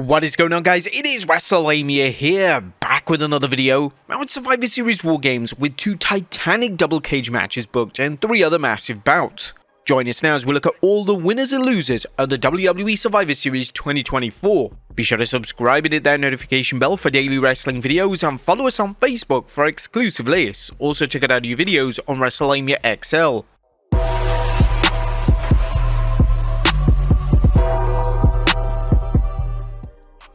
What is going on, guys? It is Wrestlelamia here, back with another video. Now it's Survivor Series Wargames with 2 titanic double cage matches booked and 3 other massive bouts. Join us now as we look at all the winners and losers of the WWE Survivor Series 2024. Be sure to subscribe and hit that notification bell for daily wrestling videos and follow us on Facebook for exclusive lists. Also check out our new videos on Wrestlelamia XL.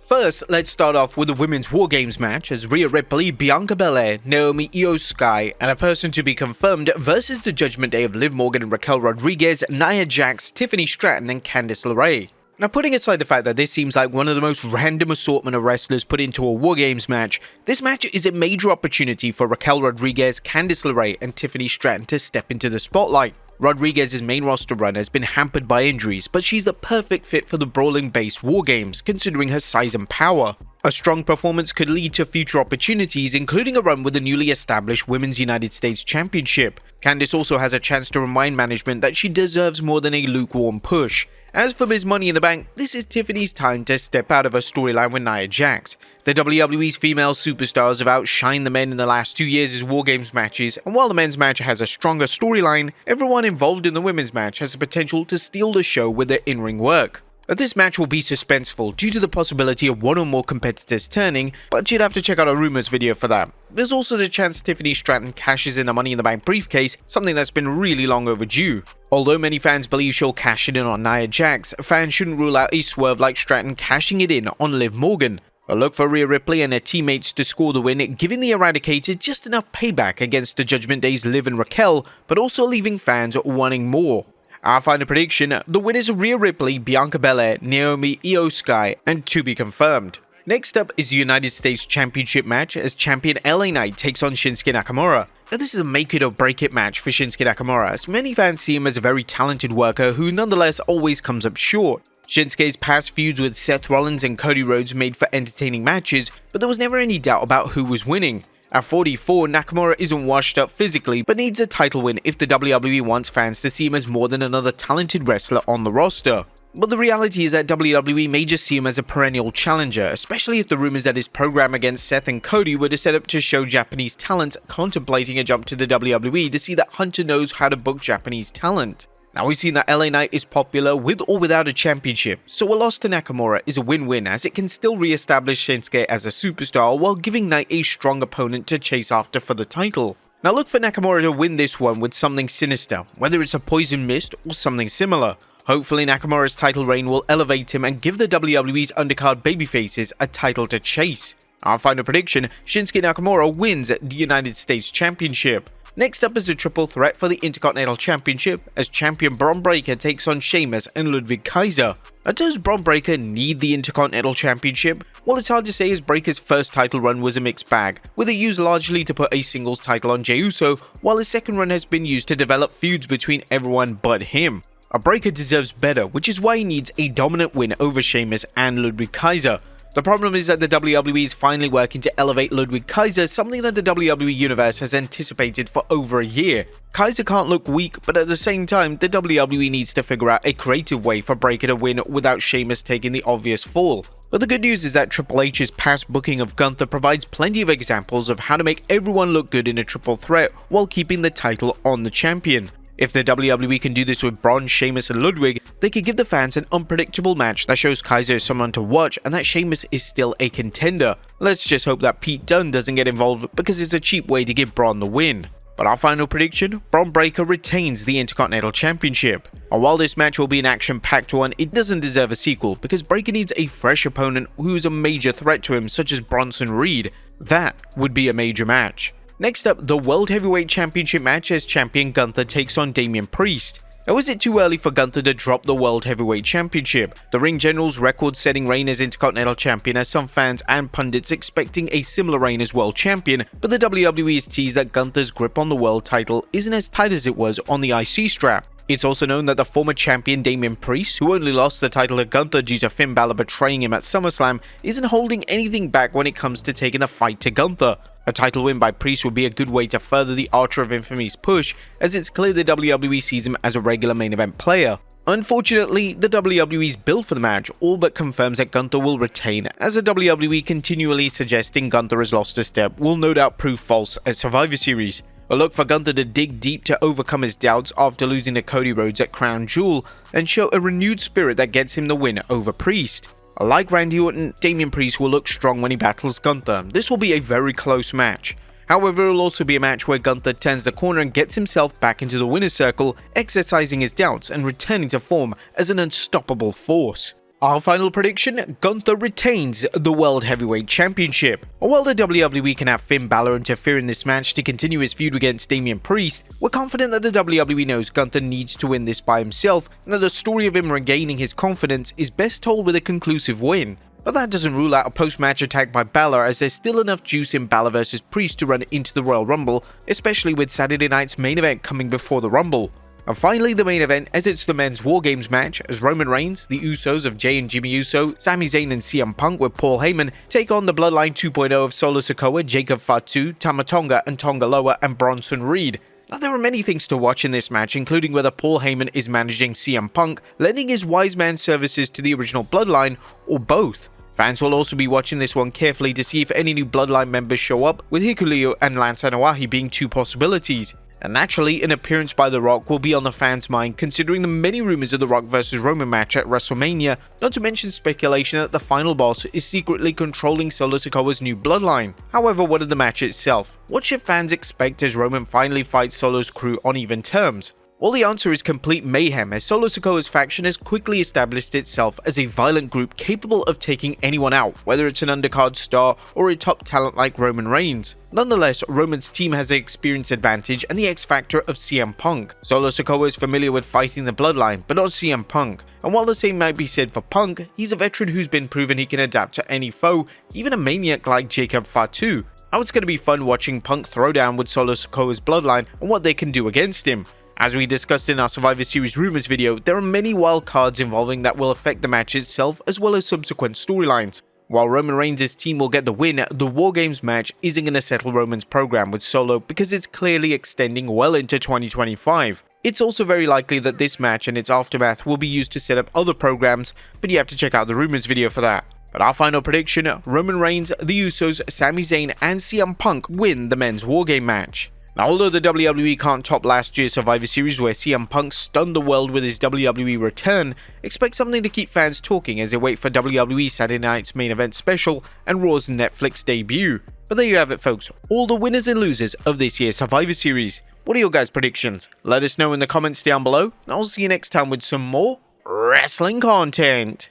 First, let's start off with the women's Wargames match as Rhea Ripley, Bianca Belair, Naomi, Sikoa, and a person to be confirmed versus the Judgment Day of Liv Morgan and Raquel Rodriguez, Nia Jax, Tiffany Stratton, and Candice LeRae. Now, putting aside the fact that this seems like one of the most random assortment of wrestlers put into a Wargames match, this match is a major opportunity for Raquel Rodriguez, Candice LeRae, and Tiffany Stratton to step into the spotlight. Rodriguez's main roster run has been hampered by injuries, but she's the perfect fit for the brawling-based Wargames, considering her size and power. A strong performance could lead to future opportunities, including a run with the newly established Women's United States Championship. Candice also has a chance to remind management that she deserves more than a lukewarm push. As for Ms. Money in the Bank, this is Tiffany's time to step out of her storyline with Nia Jax. The WWE's female superstars have outshined the men in the last 2 years' Wargames matches, and while the men's match has a stronger storyline, everyone involved in the women's match has the potential to steal the show with their in-ring work. This match will be suspenseful due to the possibility of one or more competitors turning, but you'd have to check out our Rumors video for that. There's also the chance Tiffany Stratton cashes in the Money in the Bank briefcase, something that's been really long overdue. Although many fans believe she'll cash it in on Nia Jax, fans shouldn't rule out a swerve like Stratton cashing it in on Liv Morgan. A look for Rhea Ripley and her teammates to score the win, giving the Eradicator just enough payback against the Judgment Day's Liv and Raquel, but also leaving fans wanting more. Our final prediction, the winners are Rhea Ripley, Bianca Belair, Naomi, Sikoa, and to be confirmed. Next up is the United States Championship match as champion LA Knight takes on Shinsuke Nakamura. Now, this is a make it or break it match for Shinsuke Nakamura, as many fans see him as a very talented worker who nonetheless always comes up short. Shinsuke's past feuds with Seth Rollins and Cody Rhodes made for entertaining matches, but there was never any doubt about who was winning. At 44, Nakamura isn't washed up physically, but needs a title win if the WWE wants fans to see him as more than another talented wrestler on the roster. But the reality is that WWE may just see him as a perennial challenger, especially if the rumors that his program against Seth and Cody were to set up to show Japanese talent contemplating a jump to the WWE to see that Hunter knows how to book Japanese talent. Now, we've seen that LA Knight is popular with or without a championship, so a loss to Nakamura is a win-win as it can still re-establish Shinsuke as a superstar while giving Knight a strong opponent to chase after for the title. Now, look for Nakamura to win this one with something sinister, whether it's a poison mist or something similar. Hopefully, Nakamura's title reign will elevate him and give the WWE's undercard babyfaces a title to chase. Our final prediction, Shinsuke Nakamura wins the United States Championship. Next up is a triple threat for the Intercontinental Championship as champion Bron Breakker takes on Sheamus and Ludwig Kaiser. Does Bron Breakker need the Intercontinental Championship? Well, it's hard to say as Breakker's first title run was a mixed bag, with it used largely to put a singles title on Jey Uso, while his second run has been used to develop feuds between everyone but him. Breakker deserves better, which is why he needs a dominant win over Sheamus and Ludwig Kaiser. The problem is that the WWE is finally working to elevate Ludwig Kaiser, something that the WWE Universe has anticipated for over a year. Kaiser can't look weak, but at the same time, the WWE needs to figure out a creative way for Breakker to win without Sheamus taking the obvious fall. But the good news is that Triple H's past booking of Gunther provides plenty of examples of how to make everyone look good in a triple threat while keeping the title on the champion. If the WWE can do this with Bron, Sheamus, and Ludwig, they could give the fans an unpredictable match that shows Kaiser is someone to watch and that Sheamus is still a contender. Let's just hope that Pete Dunne doesn't get involved because it's a cheap way to give Bron the win. But our final prediction, Bron Breakker retains the Intercontinental Championship. And while this match will be an action-packed one, it doesn't deserve a sequel because Breakker needs a fresh opponent who is a major threat to him, such as Bronson Reed. That would be a major match. Next up, the World Heavyweight Championship match as champion Gunther takes on Damian Priest. Now, is it too early for Gunther to drop the World Heavyweight Championship? The Ring General's record-setting reign as Intercontinental Champion has some fans and pundits expecting a similar reign as World Champion, but the WWE has teased that Gunther's grip on the world title isn't as tight as it was on the IC strap. It's also known that the former champion Damian Priest, who only lost the title to Gunther due to Finn Balor betraying him at SummerSlam, isn't holding anything back when it comes to taking the fight to Gunther. A title win by Priest would be a good way to further the Archer of Infamy's push, as it's clear the WWE sees him as a regular main event player. Unfortunately, the WWE's bill for the match all but confirms that Gunther will retain, as the WWE continually suggesting Gunther has lost a step will no doubt prove false at Survivor Series. A look for Gunther to dig deep to overcome his doubts after losing to Cody Rhodes at Crown Jewel and show a renewed spirit that gets him the win over Priest. Like Randy Orton, Damian Priest will look strong when he battles Gunther. This will be a very close match. However, it will also be a match where Gunther turns the corner and gets himself back into the winner's circle, exercising his doubts and returning to form as an unstoppable force. Our final prediction, Gunther retains the World Heavyweight Championship. While the WWE can have Finn Balor interfere in this match to continue his feud against Damian Priest, we're confident that the WWE knows Gunther needs to win this by himself and that the story of him regaining his confidence is best told with a conclusive win. But that doesn't rule out a post-match attack by Balor, as there's still enough juice in Balor vs Priest to run into the Royal Rumble, especially with Saturday night's main event coming before the Rumble. And finally, the main event, as it's the men's Wargames match, as Roman Reigns, the Usos of Jey and Jimmy Uso, Sami Zayn and CM Punk with Paul Heyman take on the Bloodline 2.0 of Solo Sikoa, Jacob Fatu, Tama Tonga and Tonga Loa and Bronson Reed. Now, there are many things to watch in this match, including whether Paul Heyman is managing CM Punk, lending his wise man services to the original Bloodline, or both. Fans will also be watching this one carefully to see if any new Bloodline members show up, with Hikuleo and Lance Anoa'i being two possibilities. And naturally, an appearance by The Rock will be on the fans' mind considering the many rumors of The Rock vs Roman match at WrestleMania, not to mention speculation that the final boss is secretly controlling Solo Sikoa's new bloodline. However, what of the match itself? What should fans expect as Roman finally fights Solo's crew on even terms? Well, the answer is complete mayhem, as Solo Sikoa's faction has quickly established itself as a violent group capable of taking anyone out, whether it's an undercard star or a top talent like Roman Reigns. Nonetheless, Roman's team has the experience advantage and the X factor of CM Punk. Solo Sikoa is familiar with fighting the bloodline, but not CM Punk. And while the same might be said for Punk, he's a veteran who's been proven he can adapt to any foe, even a maniac like Jacob Fatu. Now it's going to be fun watching Punk throw down with Solo Sikoa's bloodline and what they can do against him. As we discussed in our Survivor Series Rumors video, there are many wild cards involving that will affect the match itself as well as subsequent storylines. While Roman Reigns' team will get the win, the Wargames match isn't going to settle Roman's program with Solo because it's clearly extending well into 2025. It's also very likely that this match and its aftermath will be used to set up other programs, but you have to check out the Rumors video for that. But our final prediction, Roman Reigns, the Usos, Sami Zayn and CM Punk win the men's Wargame match. Now, although the WWE can't top last year's Survivor Series where CM Punk stunned the world with his WWE return, expect something to keep fans talking as they wait for WWE Saturday night's main event special and Raw's Netflix debut. But there you have it, folks, all the winners and losers of this year's Survivor Series. What are your guys' predictions? Let us know in the comments down below, and I'll see you next time with some more wrestling content.